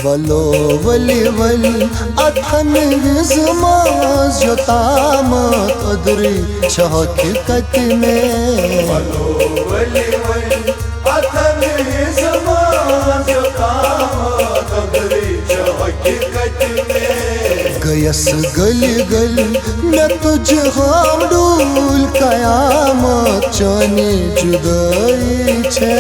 वलो वली वली अथन विजमाज जो तामत अदरी हकीकत में। वलो वली वली अथन विजमाज जो तामत अदरी हकीकत में। गयस गली गली मैं तुझ हम डूल कयामत चानी जुदाई छे।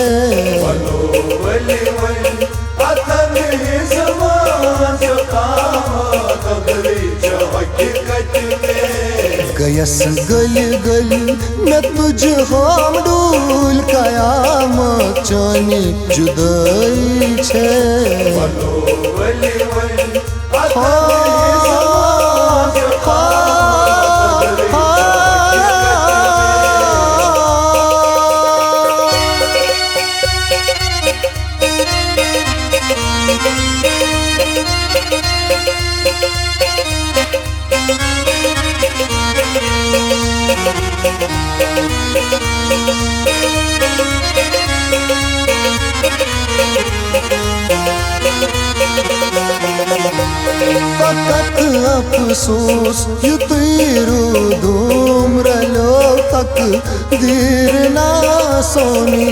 वलो वली वली अथन विजमाज जो तामत अदरी हकीकत में। गयस गली गली मैं तुझ हम डूल कयामत चानी जुदाई छे। वलो वली वली तक अफसोस युतीरू धूम्रलो तक दीर ना सोनी।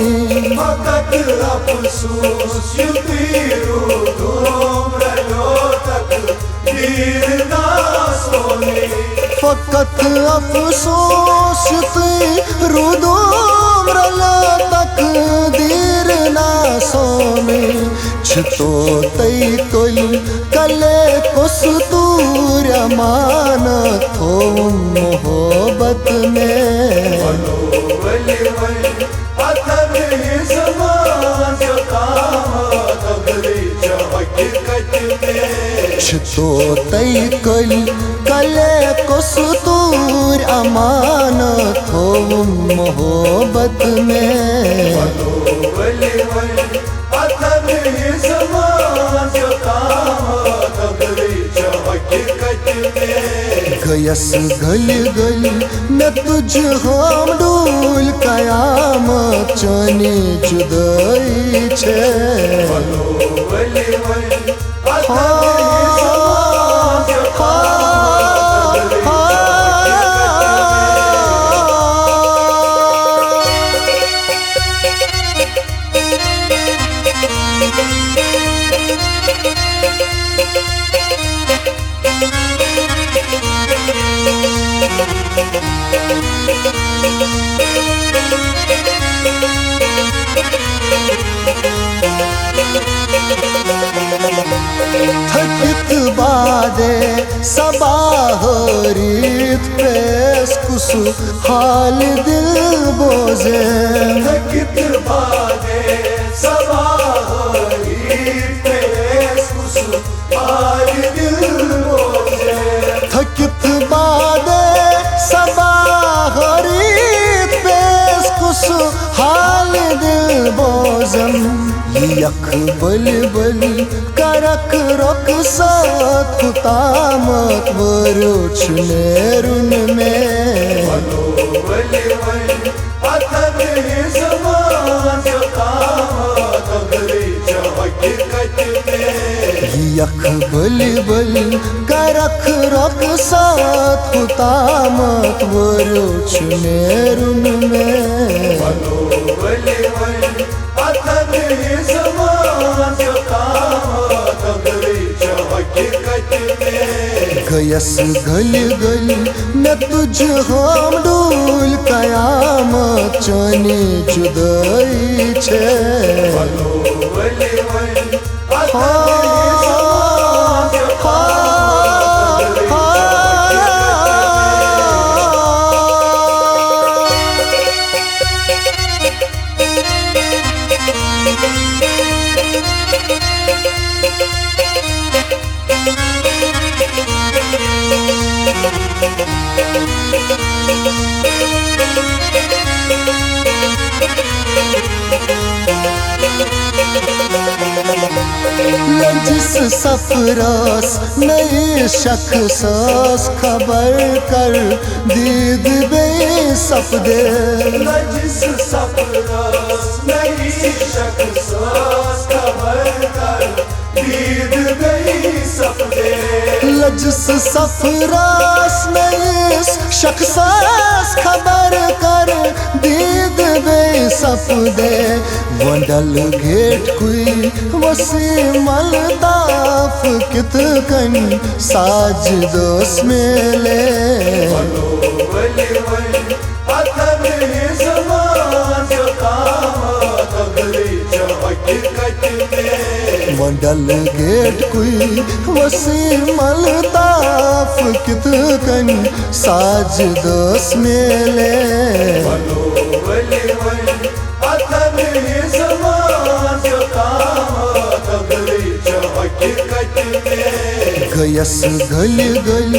फकत अफसोस युतीरू धूम्रलो तक दीर ना सोनी। फकत अफसोस युतीरू धूम्रलो तक दीर ना सोनी। तो तई कुल कले कुस्तूर अमानत हो मोहब्बत में। वलो वली वली अथन विजमाज जो तामत अदरी हकीकत में। तो तई कुल कले कुस्तूर अमानत हो मोहब्बत में। वलो वली वली अथन विजमाज जो तामत अदरी हकीकत में। गयस गली गली मैं तुझ हम डूल कयामत चानी जुदाई छे। वलो वली वली अथन विजमाज जो तामत अदरी थकित बादे सबाहरीत पेश कुस हाल दिल बोझे। थकित बादे सबाहरी पेश कुस हाल दिल बोझे। थकित बादे सबाहरीत पेश कुस हाल दिल बोझम। यख बल बल करक रक साथ तामत वरुच नेरुन में। वलो वली वली अथन विजमाज जो तामत अदरी हकीकत में। यख बल बल करक रक साथ तामत वरुच नेरुन में। वलो वली वली अथन विजमाज जो तामत अदरी हकीकत में। गयस गली गली मैं तुझ हम डूल कयामत चानी जुदाई छे। वलो वली वली अथन विजमाज जो तामत अदरी लजिस सफरास नई शख्सास खबर कर दीद बे सफदे। लजिस सफरास नई शख्सास खबर जिस सफरास नईस शख्सास खबर कर दीद बे सपदे वंडल गेट कुई वसी मलदाफ कित कन साज दोस मेले वली वली अथर ज़मान जो काम तगली जो हकीकत में वंडल गेट कुई वसी मलदाफ कित कन साज दोस मेले वली वली अथर ज़मान जो काम तगली जो हकीकत में गयस गल गल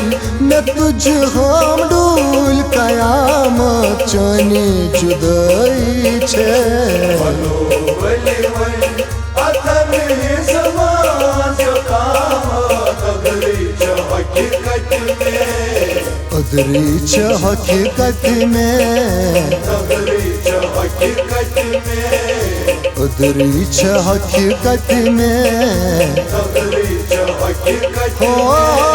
मैं तुझ हम डूल कयामत चने जुदाई छे वली वली अथर ज़मान जो काम तगली जो हकीकत में अदरी छ हकीकत में तगली जो हकीकत में अदरी छ हकीकत में तगली जो हकीकत हो